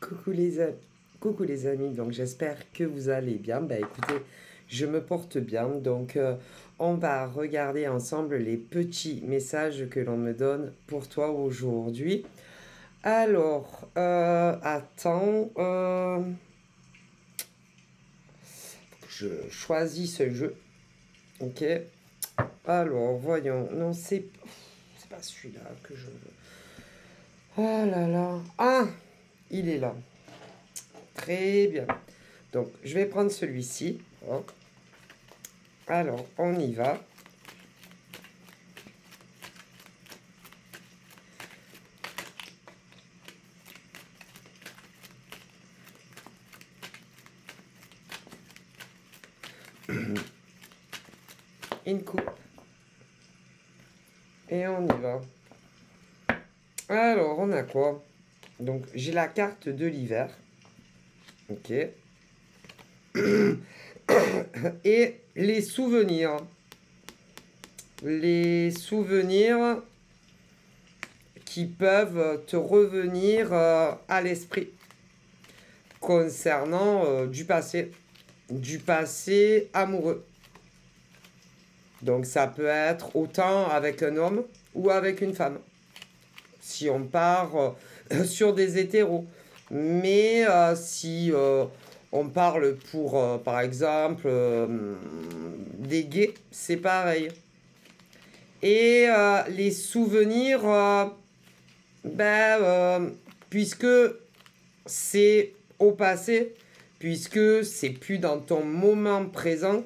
Coucou les amis, donc j'espère que vous allez bien. Bah écoutez, je me porte bien, donc on va regarder ensemble les petits messages que l'on me donne pour toi aujourd'hui. Alors, attends, je choisis ce jeu, ok. Alors, voyons, non c'est pas celui-là que je veux. Oh là là, ah, il est là. Très bien. Donc, je vais prendre celui-ci. Hop. Alors, on y va. Une coupe. Et on y va. Alors, on a quoi? Donc, j'ai la carte de l'hiver. Ok. Et les souvenirs. Les souvenirs qui peuvent te revenir à l'esprit concernant du passé amoureux. Donc ça peut être autant avec un homme ou avec une femme, si on part sur des hétéros. Mais si on parle pour, par exemple, des gays, c'est pareil. Et les souvenirs, puisque c'est au passé, puisque c'est plus dans ton moment présent,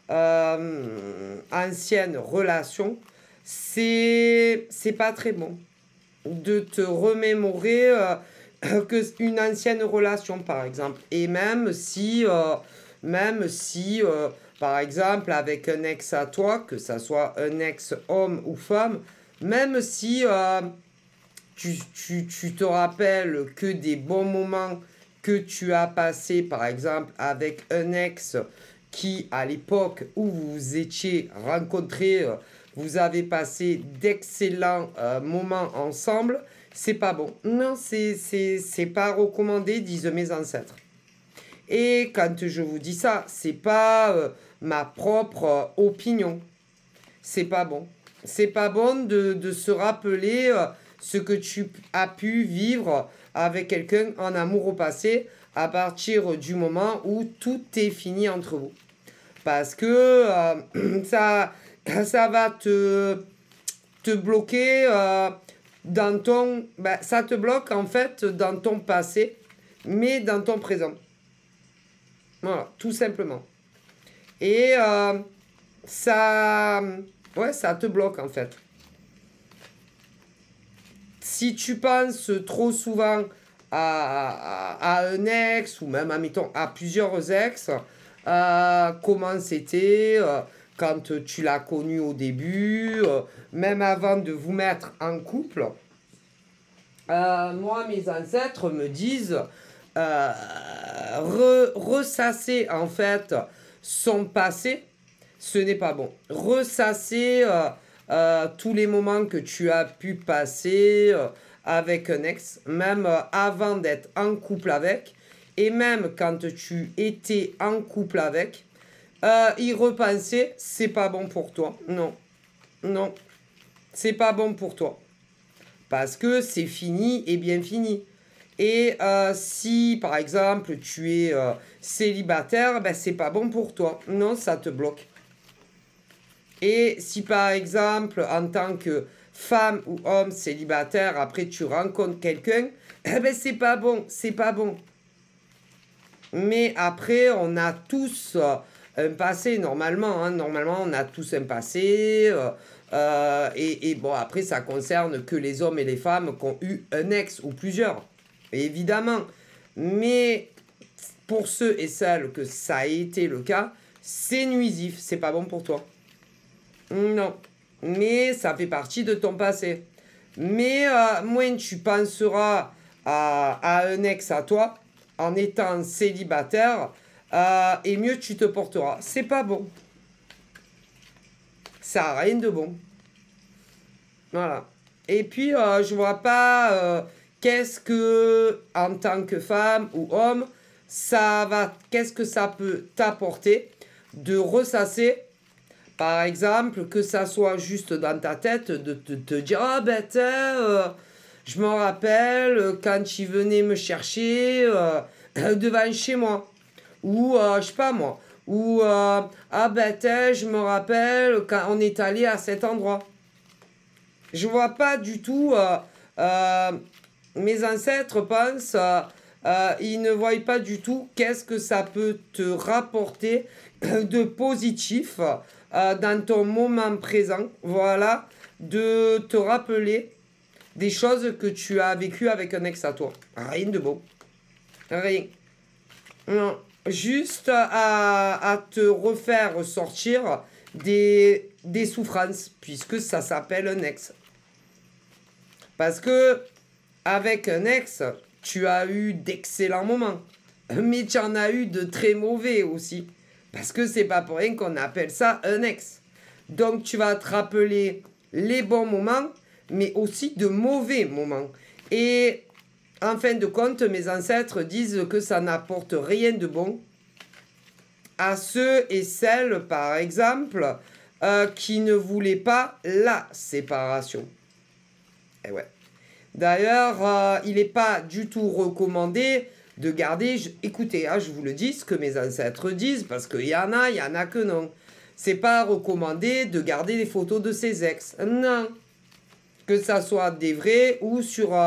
ancienne relation, c'est pas très bon de te remémorer que une ancienne relation, par exemple. Et même si par exemple, avec un ex à toi, que ça soit un ex homme ou femme, même si tu te rappelles que des bons moments que tu as passés, par exemple, avec un ex qui, à l'époque où vous vous étiez rencontrés, vous avez passé d'excellents moments ensemble, c'est pas bon. Non, c'est pas recommandé, disent mes ancêtres. Et quand je vous dis ça, c'est pas ma propre opinion. C'est pas bon. C'est pas bon de se rappeler ce que tu as pu vivre avec quelqu'un en amour au passé à partir du moment où tout est fini entre vous. Parce que ça va te bloquer dans ton... ça te bloque en fait dans ton passé, mais dans ton présent. Voilà, tout simplement. Et ça te bloque en fait. Si tu penses trop souvent à un ex, ou même à plusieurs ex, comment c'était quand tu l'as connu au début, même avant de vous mettre en couple, moi, mes ancêtres me disent ressasser en fait son passé, ce n'est pas bon. Ressasser tous les moments que tu as pu passer avec un ex, même avant d'être en couple avec, et même quand tu étais en couple avec, y repenser, c'est pas bon pour toi. Non, non, c'est pas bon pour toi. Parce que c'est fini et bien fini. Et si, par exemple, tu es célibataire, c'est pas bon pour toi. Non, ça te bloque. Et si, par exemple, en tant que femme ou homme célibataire, après tu rencontres quelqu'un, c'est pas bon, c'est pas bon. Mais après, on a tous un passé, normalement. Hein, normalement, on a tous un passé. Et bon, après, ça concerne que les hommes et les femmes qui ont eu un ex ou plusieurs. Évidemment. Mais pour ceux et celles que ça a été le cas, c'est nuisif. C'est pas bon pour toi. Non. Mais ça fait partie de ton passé. Mais moins tu penseras à un ex à toi en étant célibataire, et mieux tu te porteras. C'est pas bon. Ça n'a rien de bon. Voilà. Et puis, je vois pas qu'est-ce que, en tant que femme ou homme, qu'est-ce que ça peut t'apporter de ressasser, par exemple, que ça soit juste dans ta tête, de te dire, ah ben je m'en rappelle quand il venait me chercher devant chez moi. Ou, je sais pas moi. Ou, ah ben je me rappelle quand on est allé à cet endroit. Je vois pas du tout... mes ancêtres pensent... ils ne voient pas du tout qu'est-ce que ça peut te rapporter de positif dans ton moment présent. Voilà, de te rappeler des choses que tu as vécues avec un ex à toi. Rien de beau. Rien. Non. Juste à te refaire ressortir des souffrances, puisque ça s'appelle un ex. Parce que avec un ex, tu as eu d'excellents moments, mais tu en as eu de très mauvais aussi. Parce que c'est pas pour rien qu'on appelle ça un ex. Donc tu vas te rappeler les bons moments, mais aussi de mauvais moments. Et en fin de compte, mes ancêtres disent que ça n'apporte rien de bon à ceux et celles, par exemple, qui ne voulaient pas la séparation. Et ouais. D'ailleurs, il n'est pas du tout recommandé de garder... Écoutez, je vous le dis, ce que mes ancêtres disent, parce qu'il y en a que non. C'est pas recommandé de garder les photos de ses ex. Non. Que ça soit des vrais ou sur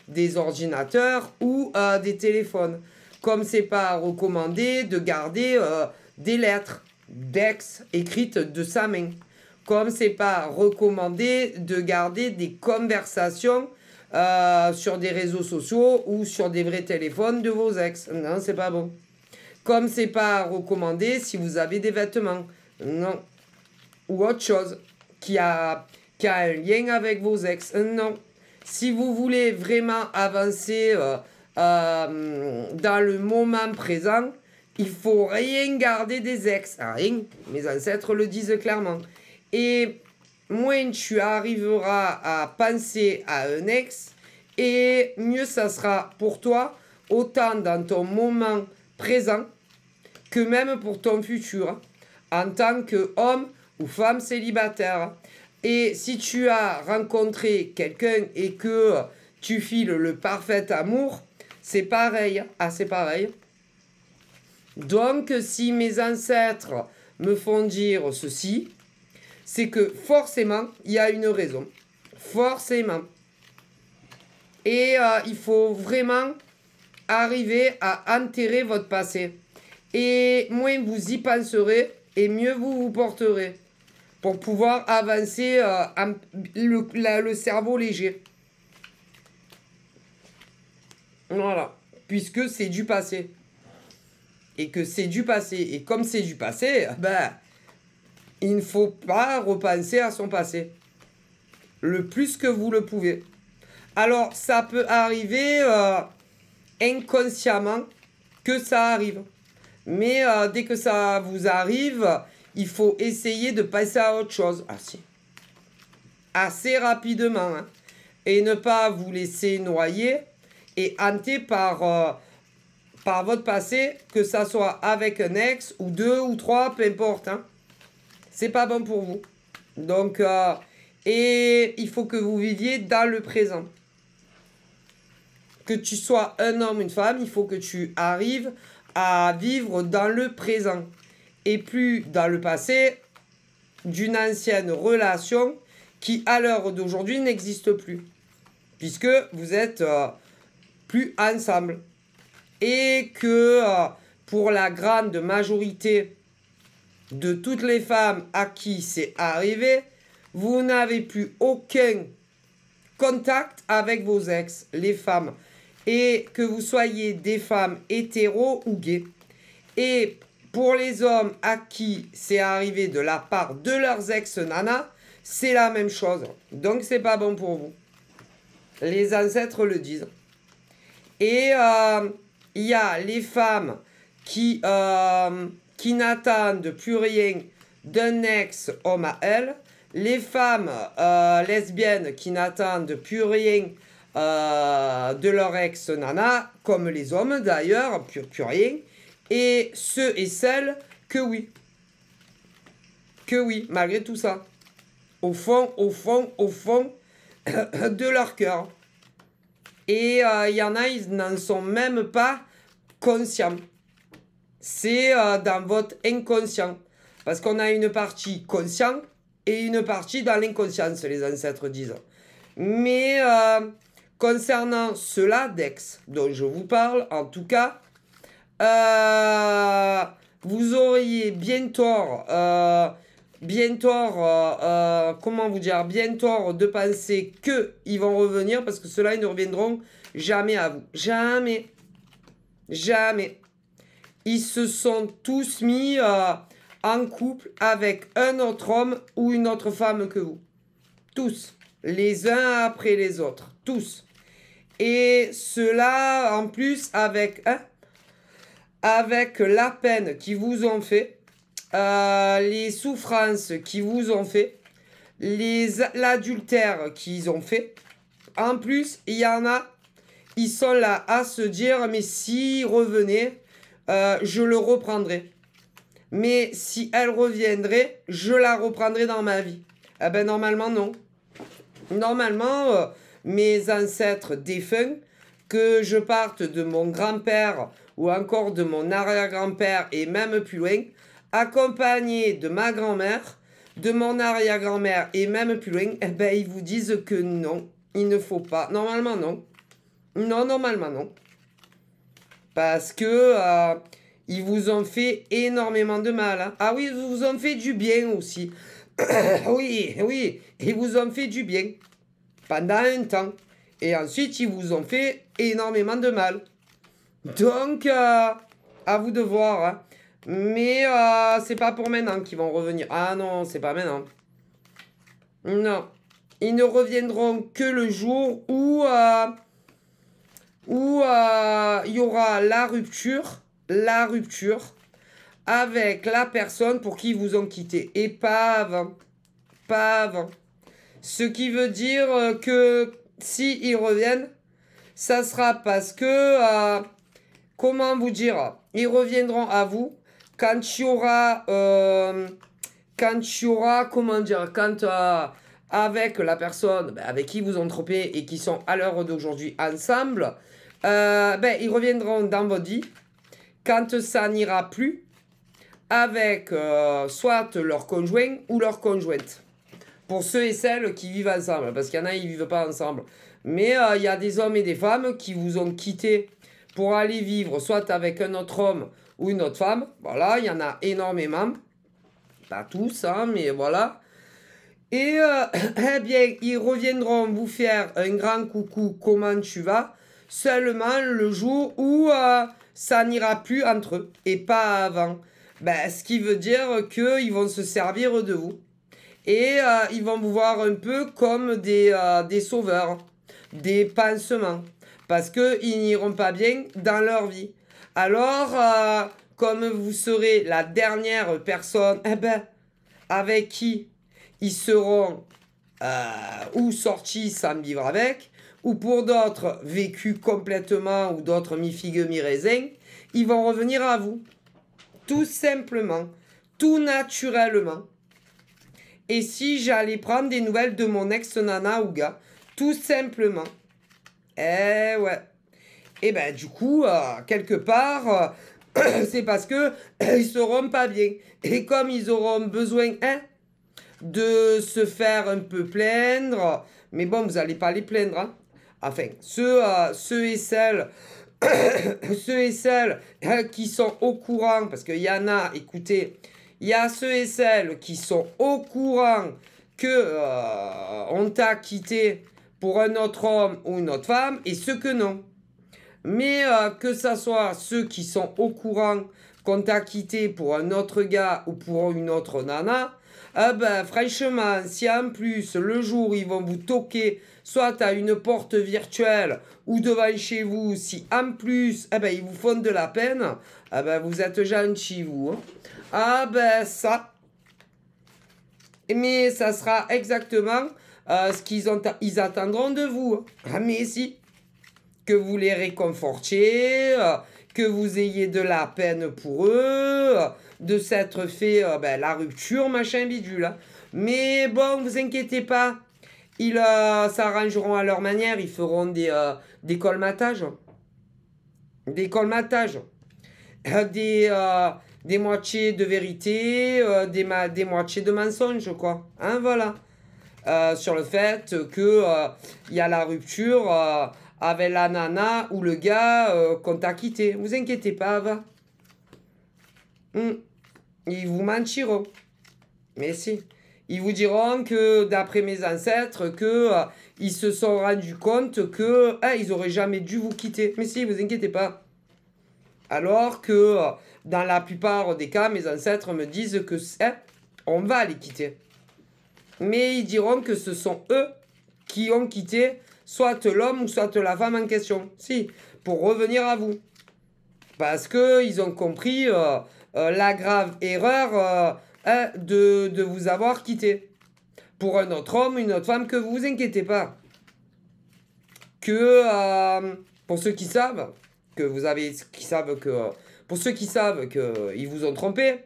des ordinateurs ou des téléphones. Comme c'est pas recommandé de garder des lettres d'ex écrites de sa main. Comme c'est pas recommandé de garder des conversations sur des réseaux sociaux ou sur des vrais téléphones de vos ex. Non, c'est pas bon. Comme c'est pas recommandé si vous avez des vêtements. Non. Ou autre chose qui a un lien avec vos ex. Non. Si vous voulez vraiment avancer dans le moment présent, il faut rien garder des ex. Rien. Mes ancêtres le disent clairement. Et moins tu arriveras à penser à un ex, et mieux ça sera pour toi, autant dans ton moment présent que même pour ton futur, en tant qu'homme ou femme célibataire. Et si tu as rencontré quelqu'un et que tu files le parfait amour, c'est pareil. C'est pareil. Donc, si mes ancêtres me font dire ceci, c'est que forcément, il y a une raison. Forcément. Et il faut vraiment arriver à enterrer votre passé. Et moins vous y penserez, et mieux vous vous porterez. Pour pouvoir avancer le cerveau léger. Voilà. Puisque c'est du passé. Et que c'est du passé. Et comme c'est du passé, il ne faut pas repenser à son passé. Le plus que vous le pouvez. Alors, ça peut arriver inconsciemment que ça arrive. Mais dès que ça vous arrive, il faut essayer de passer à autre chose. Assez rapidement. Hein. Et ne pas vous laisser noyer et hanter par votre passé, que ça soit avec un ex ou deux ou trois, peu importe. Hein. C'est pas bon pour vous. Donc, et il faut que vous viviez dans le présent. Que tu sois un homme, une femme, il faut que tu arrives à vivre dans le présent. Et plus dans le passé d'une ancienne relation qui, à l'heure d'aujourd'hui, n'existe plus. Puisque vous êtes plus ensemble. Et que pour la grande majorité de toutes les femmes à qui c'est arrivé, vous n'avez plus aucun contact avec vos ex, les femmes. Et que vous soyez des femmes hétéros ou gays. Et pour les hommes à qui c'est arrivé de la part de leurs ex-nanas, c'est la même chose. Donc c'est pas bon pour vous. Les ancêtres le disent. Et il y a les femmes qui n'attendent plus rien d'un ex-homme à elles. Les femmes lesbiennes qui n'attendent plus rien de leur ex-nana, comme les hommes d'ailleurs, plus rien, et ceux et celles que oui. Que oui, malgré tout ça. Au fond de leur cœur. Et il y en a, ils n'en sont même pas conscients. C'est dans votre inconscient. Parce qu'on a une partie consciente et une partie dans l'inconscience, les ancêtres disent. Mais concernant ceux-là d'ex dont je vous parle, en tout cas, vous auriez bien tort, comment vous dire, bien tort de penser qu'ils vont revenir parce que ceux-là, ils ne reviendront jamais à vous. Jamais. Jamais. Ils se sont tous mis en couple avec un autre homme ou une autre femme que vous. Tous. Les uns après les autres. Tous. Et cela, en plus, avec la peine qu'ils vous ont fait, les souffrances qu'ils vous ont fait, l'adultère qu'ils ont fait. En plus, il y en a, ils sont là à se dire, mais s'ils revenaient, je le reprendrai. Mais si elle reviendrait, je la reprendrai dans ma vie. Eh ben normalement, non. Normalement, mes ancêtres défunts, que je parte de mon grand-père ou encore de mon arrière-grand-père et même plus loin, accompagné de ma grand-mère, de mon arrière-grand-mère et même plus loin, eh ben ils vous disent que non, il ne faut pas. Normalement, non. Non, normalement, non. Parce que ils vous ont fait énormément de mal. Hein. Ah oui, ils vous ont fait du bien aussi. Oui, oui, ils vous ont fait du bien. Pendant un temps. Et ensuite, ils vous ont fait énormément de mal. Donc, à vous de voir. Hein. Mais c'est pas pour maintenant qu'ils vont revenir. Ah non, c'est pas maintenant. Non. Ils ne reviendront que le jour où il y aura la rupture avec la personne pour qui ils vous ont quitté. Et pas avant. Pas avant. Ce qui veut dire que si ils reviennent, ça sera parce que, comment vous dire, ils reviendront à vous quand il y aura, comment dire, quand avec la personne avec qui vous entreprenez et qui sont à l'heure d'aujourd'hui ensemble, ils reviendront dans votre vie quand ça n'ira plus avec soit leur conjoint ou leur conjointe. Pour ceux et celles qui vivent ensemble, parce qu'il y en a, ils ne vivent pas ensemble. Mais il y a des hommes et des femmes qui vous ont quitté pour aller vivre soit avec un autre homme ou une autre femme. Voilà, il y en a énormément. Pas tous, hein, mais voilà. Et eh bien, ils reviendront vous faire un grand coucou, comment tu vas, seulement le jour où ça n'ira plus entre eux et pas avant. Ce qui veut dire qu'ils vont se servir de vous. Et ils vont vous voir un peu comme des sauveurs, des pansements. Parce qu'ils n'iront pas bien dans leur vie. Alors, comme vous serez la dernière personne avec qui ils seront ou sortis sans vivre avec, ou pour d'autres vécus complètement, ou d'autres mi-figue, mi-raisin, ils vont revenir à vous. Tout simplement, tout naturellement. Et si j'allais prendre des nouvelles de mon ex-nana ou gars, tout simplement. Eh ouais. Et du coup, quelque part, c'est parce que ils seront pas bien. Et comme ils auront besoin, de se faire un peu plaindre, mais bon, vous n'allez pas les plaindre, hein. Enfin, ceux et celles qui sont au courant, parce qu'il y en a, écoutez, il y a ceux et celles qui sont au courant que on t'a quitté pour un autre homme ou une autre femme, et ceux que non. Mais que ça soit ceux qui sont au courant qu'on t'a quitté pour un autre gars ou pour une autre nana, franchement, si en plus le jour où ils vont vous toquer, soit à une porte virtuelle ou devant chez vous, si en plus ils vous font de la peine, vous êtes gentil vous. Hein. Ça. Mais ça sera exactement ils attendront de vous. Ah, mais si, que vous les réconfortiez, que vous ayez de la peine pour eux, de s'être fait la rupture, machin bidule. Hein. Mais bon, vous inquiétez pas, ils s'arrangeront à leur manière, ils feront des colmatages. Des colmatages. Des moitiés de vérité, des moitiés de mensonge, quoi. Hein, voilà. Sur le fait que y a la rupture avec la nana ou le gars qu'on t'a quitté. Vous inquiétez pas, va. Ils vous mentiront. Mais si. Ils vous diront que, d'après mes ancêtres, que ils se sont rendus compte que ils auraient jamais dû vous quitter. Mais si, vous inquiétez pas. Alors que, dans la plupart des cas, mes ancêtres me disent que on va les quitter. Mais ils diront que ce sont eux qui ont quitté soit l'homme ou soit la femme en question. Si, pour revenir à vous. Parce qu'ils ont compris la grave erreur de vous avoir quitté. Pour un autre homme, une autre femme, que vous inquiétez pas. Que, pour ceux qui savent, pour ceux qui savent qu'ils vous ont trompé,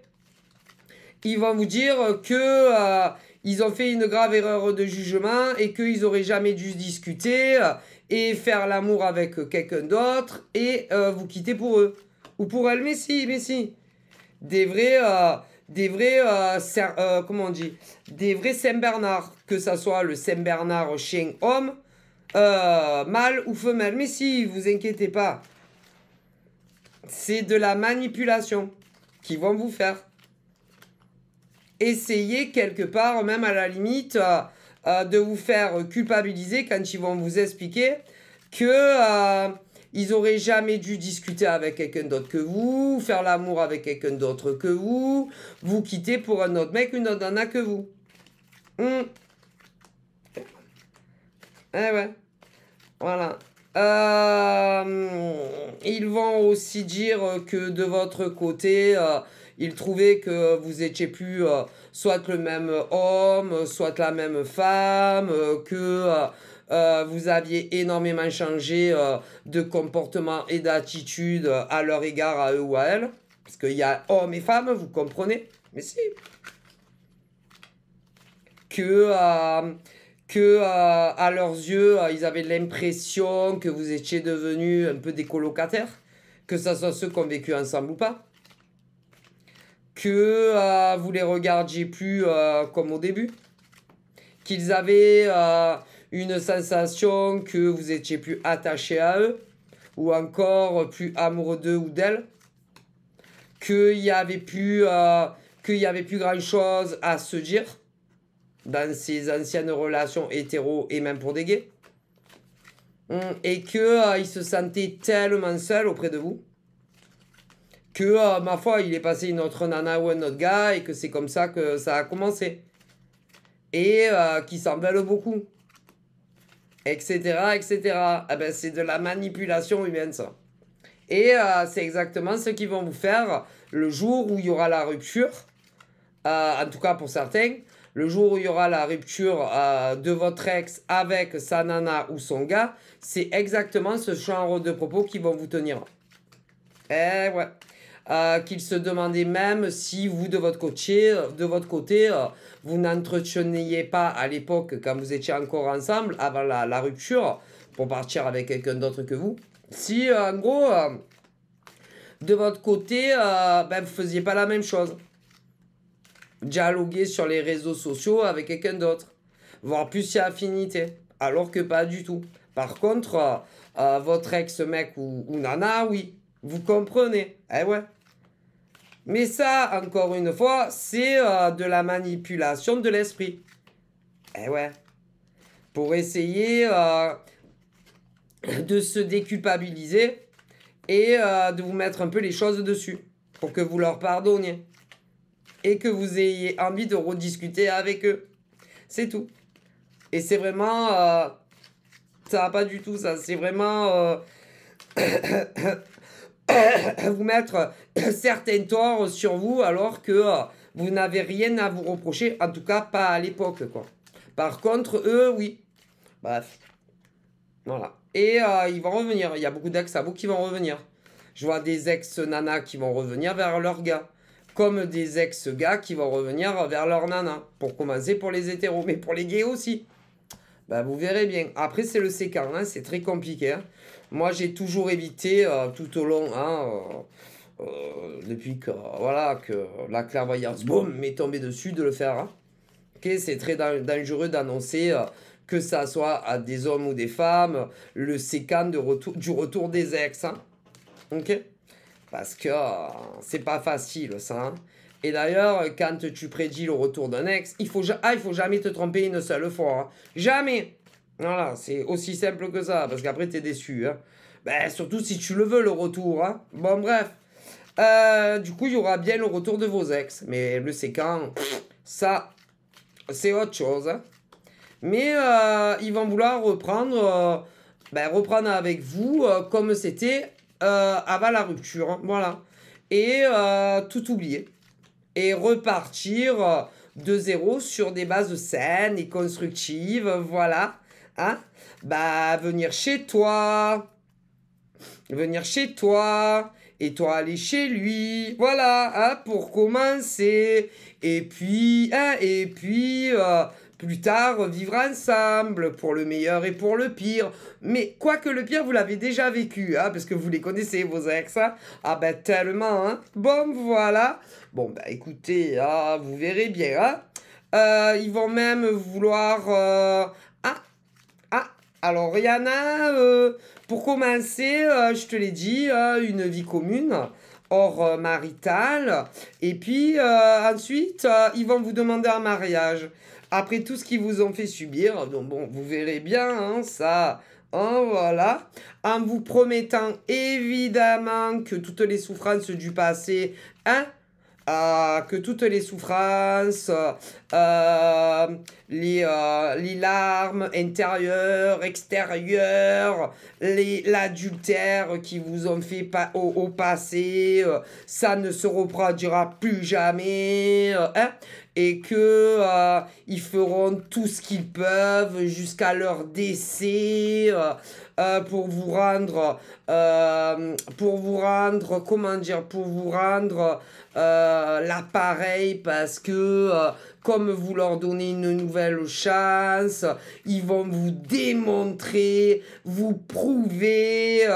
ils vont vous dire que ils ont fait une grave erreur de jugement et qu'ils auraient jamais dû discuter et faire l'amour avec quelqu'un d'autre et vous quitter pour eux. Ou pour elle, mais si. Des vrais comment on dit, des vrais Saint-Bernard, que ça soit le Saint-Bernard chien homme, mâle ou femelle. Mais si, vous inquiétez pas. C'est de la manipulation qu'ils vont vous faire. Essayez quelque part, même à la limite, de vous faire culpabiliser quand ils vont vous expliquer que ils auraient jamais dû discuter avec quelqu'un d'autre que vous, faire l'amour avec quelqu'un d'autre que vous quitter pour un autre mec, une autre nana que vous. Eh ouais. Voilà. Ils vont aussi dire que de votre côté, ils trouvaient que vous étiez plus soit le même homme, soit la même femme, que vous aviez énormément changé de comportement et d'attitude à leur égard, à eux ou à elles. Parce qu'il y a hommes et femmes, vous comprenez? Mais si. Que à leurs yeux, ils avaient l'impression que vous étiez devenus un peu des colocataires, que ce soit ceux qui ont vécu ensemble ou pas, que vous les regardiez plus comme au début, qu'ils avaient une sensation que vous étiez plus attaché à eux, ou encore plus amoureux d'eux ou d'elles, qu'il y avait plus grand chose à se dire dans ces anciennes relations hétéro et même pour des gays. Et que il se sentait tellement seul auprès de vous que, ma foi, il est passé une autre nana ou un autre gars et que c'est comme ça que ça a commencé. Et qui s'en veulent beaucoup. Etc. Ah ben, c'est de la manipulation humaine, ça. Et c'est exactement ce qu'ils vont vous faire le jour où il y aura la rupture. En tout cas pour certains. Le jour où il y aura la rupture de votre ex avec sa nana ou son gars, c'est exactement ce genre de propos qu'ils vont vous tenir. Eh ouais. Qu'ils se demandaient même si vous, de votre côté, vous n'entreteniez pas à l'époque, quand vous étiez encore ensemble, avant la rupture, pour partir avec quelqu'un d'autre que vous. Si, en gros, de votre côté, vous faisiez pas la même chose. Dialoguer sur les réseaux sociaux avec quelqu'un d'autre, voire plus si affinité, alors que pas du tout. Par contre, votre ex-mec ou nana, oui, vous comprenez, eh ouais. Mais ça, encore une fois, c'est de la manipulation de l'esprit, eh ouais. Pour essayer de se déculpabiliser et de vous mettre un peu les choses dessus, pour que vous leur pardonniez. Et que vous ayez envie de rediscuter avec eux. C'est tout. Et c'est vraiment... ça va pas du tout, ça. C'est vraiment... vous mettre certains torts sur vous alors que vous n'avez rien à vous reprocher. En tout cas, pas à l'époque, quoi. Par contre, eux, oui. Bref. Voilà. Et ils vont revenir. Il y a beaucoup d'ex-abos qui vont revenir. Je vois des ex-nanas qui vont revenir vers leurs gars. Comme des ex-gars qui vont revenir vers leurs nanas. Pour commencer pour les hétéros. Mais pour les gays aussi. Bah, vous verrez bien. Après, c'est le séquent. Hein, c'est très compliqué. Hein. Moi, j'ai toujours évité tout au long. Depuis que, voilà, que la clairvoyance, boum, m'est tombée dessus de le faire. Hein. Ok, c'est très dangereux d'annoncer que ça soit à des hommes ou des femmes, le séquent du retour des ex. Hein. Ok? Parce que c'est pas facile ça. Hein. Et d'ailleurs, quand tu prédis le retour d'un ex, il faut jamais te tromper une seule fois. Hein. Jamais! Voilà, c'est aussi simple que ça, parce qu'après t'es déçu. Hein. Ben, surtout si tu le veux, le retour. Hein. Bon, bref. Du coup, il y aura bien le retour de vos ex. Mais le séquent, ça, c'est autre chose. Hein. Mais ils vont vouloir reprendre avec vous comme c'était avant la rupture. Hein, voilà. Et tout oublier. Et repartir de zéro sur des bases saines et constructives. Voilà. Hein? Bah, venir chez toi. Venir chez toi. Et toi aller chez lui. Voilà. Hein, pour commencer. Et puis, plus tard, vivre ensemble, pour le meilleur et pour le pire. Mais quoique le pire, vous l'avez déjà vécu, hein, parce que vous les connaissez, vos ex. Hein. Ah ben, tellement, hein. Bon, voilà. Bon, ben, écoutez, vous verrez bien, hein. Ils vont même vouloir... alors, il y en a, pour commencer, je te l'ai dit, une vie commune, hors maritale. Et puis, ensuite, ils vont vous demander un mariage. Après tout ce qu'ils vous ont fait subir, donc bon, vous verrez bien, hein, ça, hein, voilà. En vous promettant évidemment que toutes les souffrances du passé, hein, que toutes les souffrances, les larmes intérieures, extérieures, l'adultère qui vous ont fait au passé, ça ne se reproduira plus jamais, hein, et que ils feront tout ce qu'ils peuvent jusqu'à leur décès pour vous rendre, comment dire, pour vous rendre l'appareil, parce que comme vous leur donnez une nouvelle chance, ils vont vous démontrer, vous prouver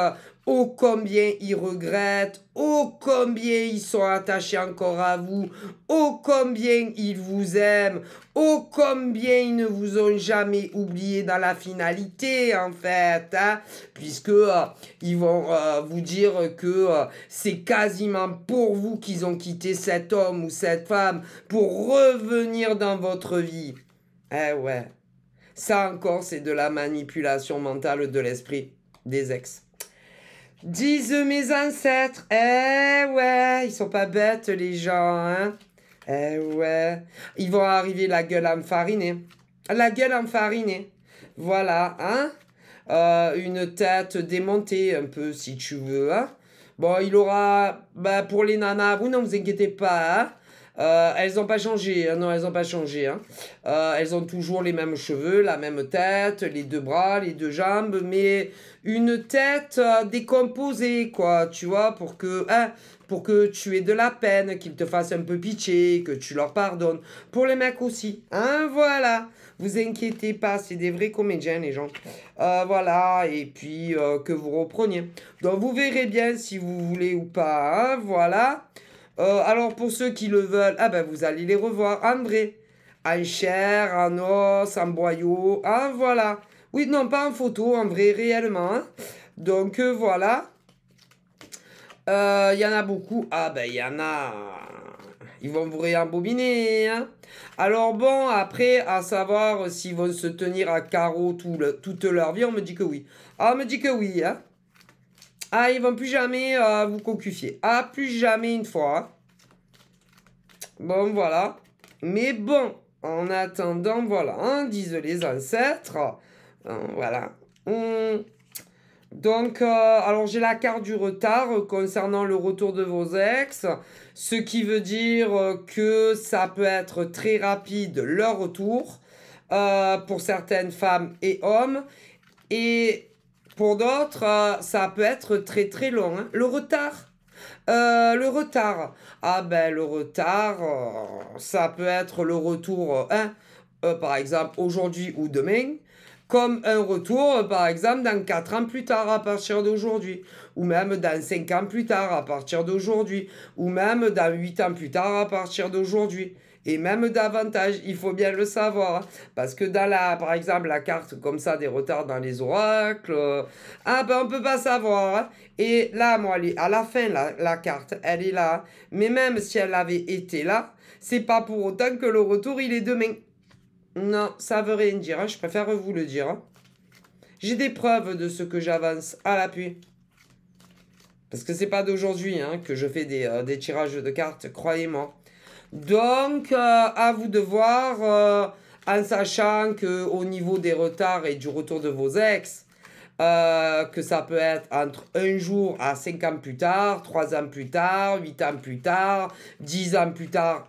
ô combien ils regrettent, ô combien ils sont attachés encore à vous, ô combien ils vous aiment, ô combien ils ne vous ont jamais oublié dans la finalité, en fait, hein, puisque ils vont vous dire que c'est quasiment pour vous qu'ils ont quitté cet homme ou cette femme pour revenir dans votre vie. Eh ouais, ça encore, c'est de la manipulation mentale de l'esprit des ex. Disent mes ancêtres, eh ouais, ils sont pas bêtes les gens, hein. Eh ouais, ils vont arriver la gueule enfarinée. La gueule enfarinée, voilà, hein. Une tête démontée un peu si tu veux, hein. Bon, il aura, pour les nanas, vous ne vous inquiétez pas, hein. Elles n'ont pas changé, hein, non, elles n'ont pas changé. Hein. Elles ont toujours les mêmes cheveux, la même tête, les deux bras, les deux jambes, mais une tête décomposée, quoi, tu vois, pour que tu aies de la peine, qu'ils te fassent un peu pitié, que tu leur pardonnes. Pour les mecs aussi, hein, voilà. Vous inquiétez pas, c'est des vrais comédiens, les gens. Voilà, et puis que vous repreniez. Donc, vous verrez bien si vous voulez ou pas, hein, voilà. Alors pour ceux qui le veulent, vous allez les revoir en vrai, en chair, en os, en boyau, hein, voilà. Oui, non, pas en photo, en vrai, réellement. Hein. Donc voilà. Il y en a beaucoup. Il y en a. Ils vont vous réembobiner. Hein. Alors bon, après, à savoir s'ils vont se tenir à carreau toute leur vie, on me dit que oui. On me dit que oui, hein. Ils vont plus jamais vous cocufier. Plus jamais une fois. Hein. Bon, voilà. Mais bon, en attendant, voilà, hein, disent les ancêtres. Voilà. Donc, alors j'ai la carte du retard concernant le retour de vos ex. Ce qui veut dire que ça peut être très rapide leur retour. pour certaines femmes et hommes. Et pour d'autres, ça peut être très très long. Hein. Le retard. Le retard. Ah ben le retard, ça peut être le retour, par exemple aujourd'hui ou demain, comme un retour, par exemple, dans 4 ans plus tard à partir d'aujourd'hui, ou même dans 5 ans plus tard à partir d'aujourd'hui, ou même dans 8 ans plus tard à partir d'aujourd'hui. Et même davantage, il faut bien le savoir. Hein. Parce que dans par exemple, la carte comme ça des retards dans les oracles, on peut pas savoir. Hein. Et là, moi, à la fin, la carte, elle est là. Hein. Mais même si elle avait été là, c'est pas pour autant que le retour, il est demain. Non, ça veut rien dire. Hein. Je préfère vous le dire. Hein. J'ai des preuves de ce que j'avance à l'appui. Parce que c'est pas d'aujourd'hui hein, que je fais des tirages de cartes, croyez-moi. Donc, à vous de voir, en sachant qu'au niveau des retards et du retour de vos ex, que ça peut être entre 1 jour à 5 ans plus tard, 3 ans plus tard, 8 ans plus tard, 10 ans plus tard,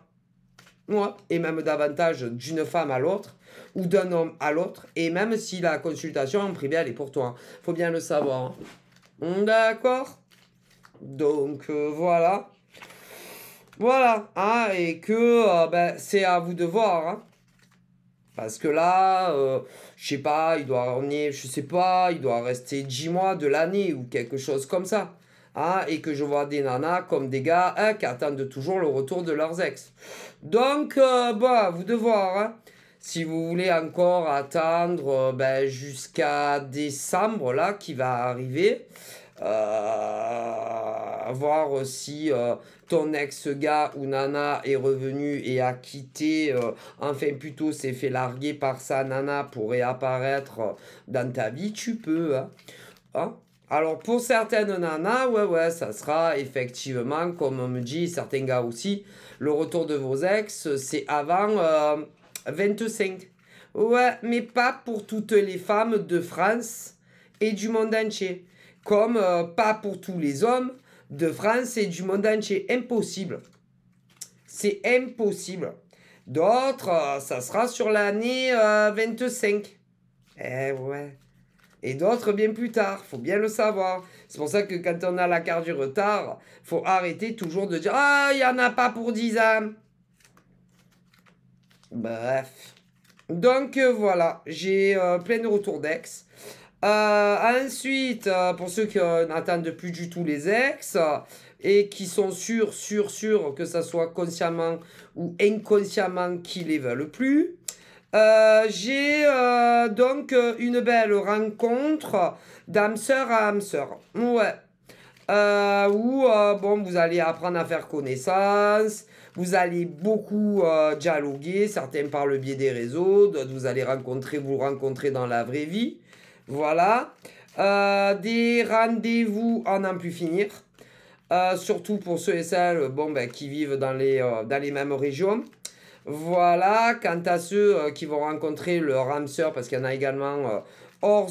ouais, et même davantage d'une femme à l'autre, ou d'un homme à l'autre, et même si la consultation en privé, elle est pour toi. Faut bien le savoir. Hein. D'accord? Donc, voilà. Voilà, hein, et que ben, c'est à vous de voir. Hein. Parce que là, je sais pas, il doit rester 10 mois de l'année ou quelque chose comme ça. Hein, et que je vois des nanas comme des gars hein, qui attendent toujours le retour de leurs ex. Donc, bon, à vous de voir. Hein. Si vous voulez encore attendre ben, jusqu'à décembre, là, qui va arriver, voir si ton ex-gars ou nana est revenu et a quitté, enfin plutôt s'est fait larguer par sa nana pour réapparaître dans ta vie, tu peux. Hein. Hein? Alors pour certaines nanas, ouais, ça sera effectivement, comme on me dit, certains gars aussi, le retour de vos ex, c'est avant 25. Ouais, mais pas pour toutes les femmes de France et du monde entier. Comme pas pour tous les hommes de France et du monde entier. Impossible. C'est impossible. D'autres, ça sera sur l'année 25. Eh ouais. Et d'autres bien plus tard, faut bien le savoir. C'est pour ça que quand on a la carte du retard, faut arrêter toujours de dire « Ah, il n'y en a pas pour 10 ans !» Bref. Donc voilà, j'ai plein de retours d'ex. Ensuite, pour ceux qui n'attendent plus du tout les ex et qui sont sûrs que ça soit consciemment ou inconsciemment qu'ils les veulent plus, j'ai donc une belle rencontre d'âme sœur à âme sœur. Ouais. Où bon, vous allez apprendre à faire connaissance, vous allez beaucoup dialoguer, certains par le biais des réseaux, d'autres vous allez vous rencontrer dans la vraie vie. Voilà. Des rendez-vous à n'en plus finir. Surtout pour ceux et celles bon, ben, qui vivent dans les mêmes régions. Voilà. Quant à ceux qui vont rencontrer leur âme sœur, parce qu'il y en a également hors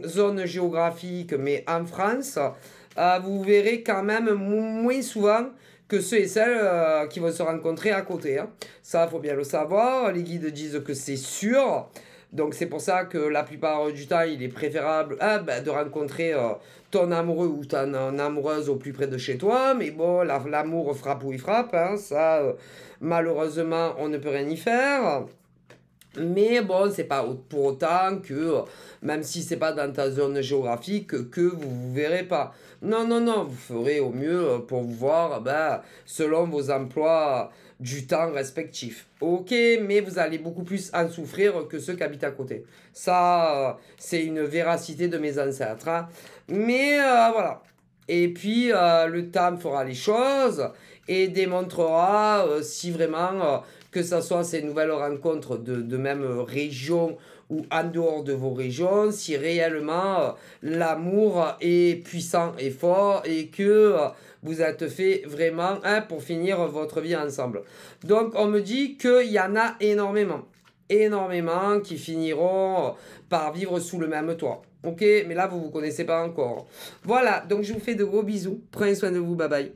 zone géographique, mais en France, vous verrez quand même moins souvent que ceux et celles qui vont se rencontrer à côté. Hein. Ça, il faut bien le savoir. Les guides disent que c'est sûr. Donc c'est pour ça que la plupart du temps, il est préférable ben, de rencontrer ton amoureux ou ton amoureuse au plus près de chez toi. Mais bon, l'amour frappe où il frappe. Hein, ça, malheureusement, on ne peut rien y faire. Mais bon, c'est pas pour autant que, même si c'est pas dans ta zone géographique, que vous verrez pas. Non, vous ferez au mieux pour vous voir ben, selon vos emplois du temps respectifs. Ok, mais vous allez beaucoup plus en souffrir que ceux qui habitent à côté. Ça, c'est une véracité de mes ancêtres. Hein. Mais voilà. Et puis, le temps fera les choses et démontrera si vraiment, que ce soit ces nouvelles rencontres de même région ou en dehors de vos régions, si réellement l'amour est puissant et fort et que vous êtes fait vraiment pour finir votre vie ensemble. Donc, on me dit qu'il y en a énormément qui finiront par vivre sous le même toit. Ok, mais là, vous ne vous connaissez pas encore. Voilà, donc je vous fais de gros bisous. Prenez soin de vous, bye bye.